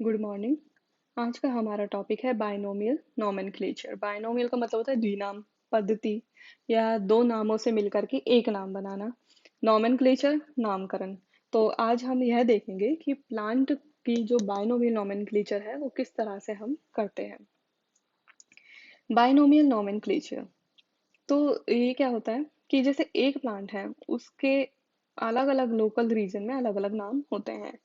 Good morning. आज का हमारा टॉपिक है बाइनोमियल नोमेनक्लेचर। बाइनोमियल का मतलब होता है द्विनाम पद्धति या दो नामों से मिलकर के एक नाम बनाना। नोमेनक्लेचर नामकरण। तो आज हम यह देखेंगे कि प्लांट की जो बाइनोमियल नोमेनक्लेचर है वो किस तरह से हम करते हैं। बाइनोमियल नोमेनक्लेचर तो ये क्या होता है कि जैसे एक प्लांट है उसके अलग अलग लोकल रीजन में अलग अलग नाम होते हैं।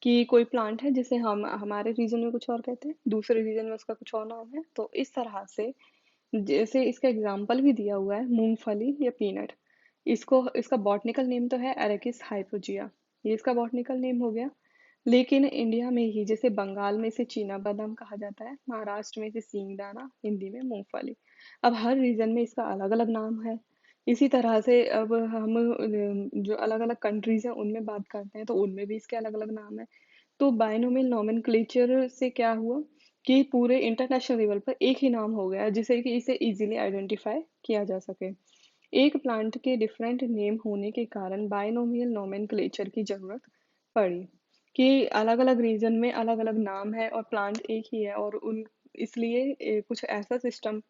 कि कोई प्लांट है जिसे हम हमारे रीजन में कुछ और कहते हैं, दूसरे रीजन में उसका कुछ और नाम है। तो इस तरह से जैसे इसका एग्जाम्पल भी दिया हुआ है मूंगफली या पीनट। इसको इसका बॉटनिकल नेम तो है एरेकिस हाइपोजिया, ये इसका बॉटनिकल नेम हो गया। लेकिन इंडिया में ही जैसे बंगाल में इसे चीना बादाम कहा जाता है, महाराष्ट्र में इसे सींगदाना, हिंदी में मूंगफली। अब हर रीजन में इसका अलग अलग नाम है। इसी तरह से अब हम जो अलग अलग कंट्रीज हैं उनमें बात करते हैं तो उनमें भी इसके अलग अलग नाम है। तो बाइनोमियल नोमेनक्लेचर से क्या हुआ कि पूरे इंटरनेशनल लेवल पर एक ही नाम हो गया जिससे कि इसे इजीली आइडेंटिफाई किया जा सके। एक प्लांट के डिफरेंट नेम होने के कारण बाइनोमियल नोमेनक्लेचर की जरूरत पड़ी कि अलग अलग रीजन में अलग अलग नाम है और प्लांट एक ही है, और उन इसलिए कुछ ऐसा सिस्टम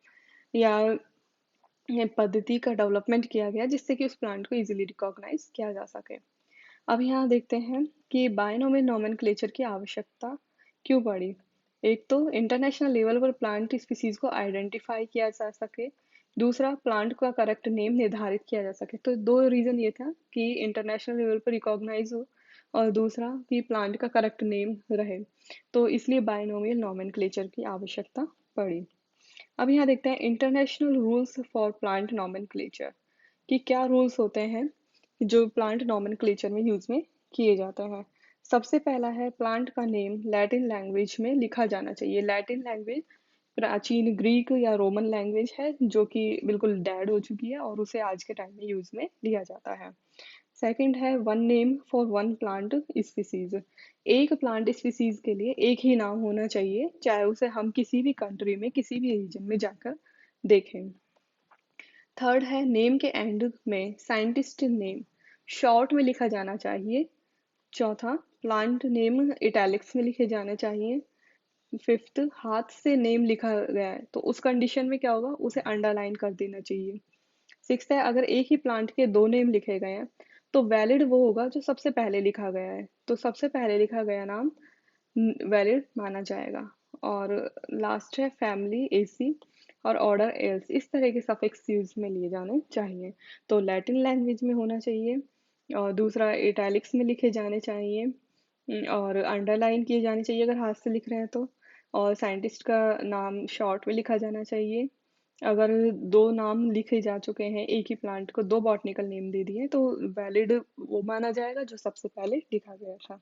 या ये पद्धति का डेवलपमेंट किया गया जिससे कि उस प्लांट को इजीली रिकॉग्नाइज किया जा सके। अब यहाँ देखते हैं कि बायनोमियल नोमेनक्लेचर की आवश्यकता क्यों पड़ी। एक तो इंटरनेशनल लेवल पर प्लांट स्पीसीज को आइडेंटिफाई किया जा सके, दूसरा प्लांट का करेक्ट नेम निर्धारित किया जा सके। तो दो रीजन ये था कि इंटरनेशनल लेवल पर रिकॉग्नाइज हो और दूसरा कि प्लांट का करेक्ट नेम रहे। तो इसलिए बायनोमियल नोमेनक्लेचर की आवश्यकता पड़ी। अब यहाँ देखते हैं international rules for plant nomenclature कि क्या रूल्स होते हैं जो प्लांट नोमेनक्लेचर में यूज में किए जाते हैं। सबसे पहला है प्लांट का नेम लैटिन लैंग्वेज में लिखा जाना चाहिए। लैटिन लैंग्वेज प्राचीन ग्रीक या रोमन लैंग्वेज है जो कि बिल्कुल डेड हो चुकी है और उसे आज के टाइम में यूज में लिया जाता है। सेकंड है one name for one plant species. एक प्लांट स्पीसीज के लिए एक ही नाम होना चाहिए, चाहे उसे हम किसी भी कंट्री में किसी भी रीजन में जाकर देखें। थर्ड है नेम के एंड में साइंटिस्ट नेम शॉर्ट में लिखा जाना चाहिए। चौथा प्लांट नेम इटैलिक्स में लिखे जाने चाहिए। फिफ्थ हाथ से नेम लिखा गया है तो उस कंडीशन में क्या होगा, उसे अंडरलाइन कर देना चाहिए। सिक्स्थ है अगर एक ही प्लांट के दो नेम लिखे गए हैं तो वैलिड वो होगा जो सबसे पहले लिखा गया है, तो सबसे पहले लिखा गया नाम वैलिड माना जाएगा। और लास्ट है फैमिली एसी और ऑर्डर एल्स, इस तरह के सफिक्स यूज में लिए जाने चाहिए। तो लैटिन लैंग्वेज में होना चाहिए, और दूसरा इटैलिक्स में लिखे जाने चाहिए, और अंडरलाइन किए जाने चाहिए अगर हाथ से लिख रहे हैं तो। और साइंटिस्ट का नाम शॉर्ट में लिखा जाना चाहिए। अगर दो नाम लिखे जा चुके हैं, एक ही प्लांट को दो बॉटनिकल नेम दे दिए तो वैलिड वो माना जाएगा जो सबसे पहले लिखा गया था।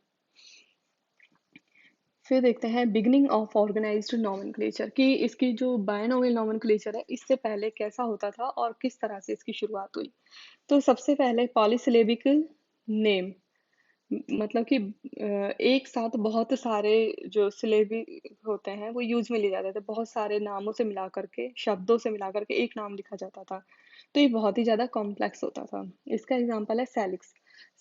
फिर देखते हैं बिगनिंग ऑफ ऑर्गेनाइज्ड नोमेनक्लेचर कि इसकी जो बायनोमियल नोमेनक्लेचर है इससे पहले कैसा होता था और किस तरह से इसकी शुरुआत हुई। तो सबसे पहले पॉलीसिलेबिक नेम, मतलब कि एक साथ बहुत सारे जो सिलेबी होते हैं वो यूज में लिए जाते थे, बहुत सारे नामों से मिला करके शब्दों से मिला करके एक नाम लिखा जाता था। तो ये बहुत ही ज्यादा कॉम्प्लेक्स होता था। इसका एग्जांपल है सैलिक्स।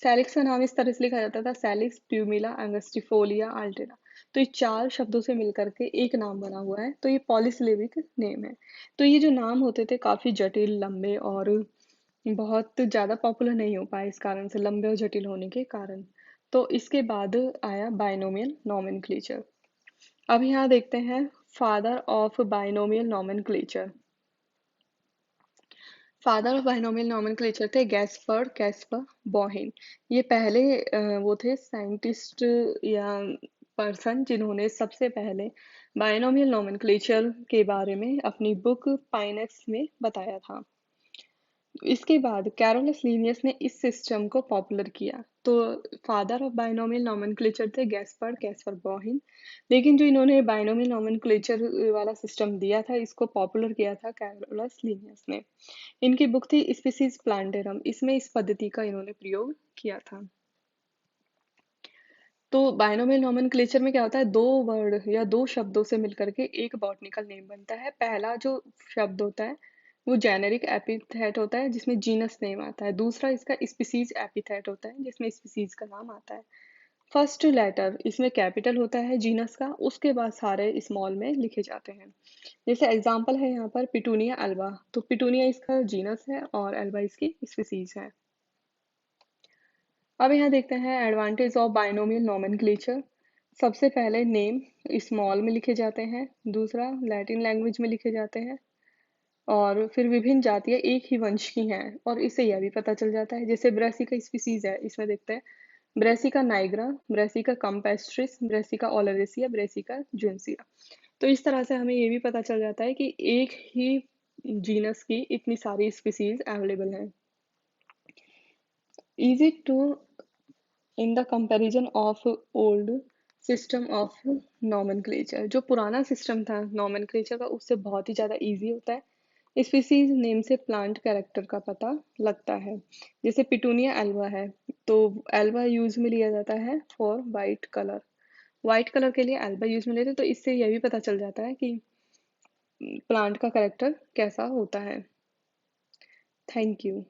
सैलिक्स का नाम इस तरह से लिखा जाता था सैलिक्स प्यूमिला एंगस्टिफोलिया अल्टेरा। तो ये चार शब्दों से मिलकर के एक नाम बना हुआ है, तो ये पॉलीसिलेबिक नेम है। तो ये जो नाम होते थे काफी जटिल लंबे और बहुत ज़्यादा पॉपुलर नहीं हो पाए इस कारण से, लंबे और जटिल होने के कारण। तो इसके बाद आया बाइनोमियल नोमेनक्लेचर। अब यहाँ देखते हैं father of binomial nomenclature. Father of binomial nomenclature थे गैस्पर्ड कैस्पर बॉहिन। ये पहले वो थे साइंटिस्ट या पर्सन जिन्होंने सबसे पहले बाइनोमियल नोमेनक्लेचर के बारे में अपनी बुक पाइनेक्स में बताया था। इसके बाद कैरोलस लीनियस ने इस सिस्टम को पॉपुलर किया। तो फादर ऑफ बाइनोमियल नोमेनक्लेचर थे गैस्पर्ड कैस्पर बॉहिन, लेकिन जो इन्होंने बाइनोमियल नोमेनक्लेचर वाला सिस्टम दिया था इसको पॉपुलर किया था कैरोलस लीनियस ने। इनकी बुक थी स्पीसीज प्लांटेरम, इसमें इस पद्धति का इन्होंने प्रयोग किया था। तो बाइनोमियल नोमेनक्लेचर में क्या होता है, दो वर्ड या दो शब्दों से मिलकर के एक बॉटनिकल नेम बनता है। पहला जो शब्द होता है वो जेनेरिक एपिथेट होता है जिसमें जीनस नेम आता है, दूसरा इसका स्पीसीज एपिथेट होता है जिसमें स्पीसीज का नाम आता है। फर्स्ट लेटर इसमें कैपिटल होता है जीनस का, उसके बाद सारे स्मॉल में लिखे जाते हैं। जैसे एग्जांपल है यहाँ पर पिटूनिया अल्बा, तो पिटूनिया इसका जीनस है और अल्बा इसकी स्पीसीज है। अब यहाँ देखते हैं एडवांटेज ऑफ बाइनोमियल नोमेनक्लेचर। सबसे पहले नेम स्मॉल में लिखे जाते हैं, दूसरा लैटिन लैंग्वेज में लिखे जाते हैं, और फिर विभिन्न जातियाँ एक ही वंश की हैं, और इससे यह भी पता चल जाता है। जैसे ब्रेसिका स्पीसीज है, इसमें देखते हैं Brassica nigra, Brassica campestris, Brassica oleracea, Brassica juncea. तो इस तरह से हमें ये भी पता चल जाता है कि एक ही जीनस की इतनी सारी स्पीसीज अवेलेबल हैं। Easy to in the comparison of old system of nomenclature, जो पुराना सिस्टम था nomenclature का उससे बहुत ही ज़्यादा इजी होता है। स्पीसीज नेम से प्लांट कैरेक्टर का पता लगता है। जैसे पिटूनिया एल्वा है, तो एल्वा यूज में लिया जाता है for white colour, white colour के लिए एल्बा यूज में लेते हैं, तो इससे यह भी पता चल जाता है कि प्लांट का कैरेक्टर कैसा होता है। Thank you.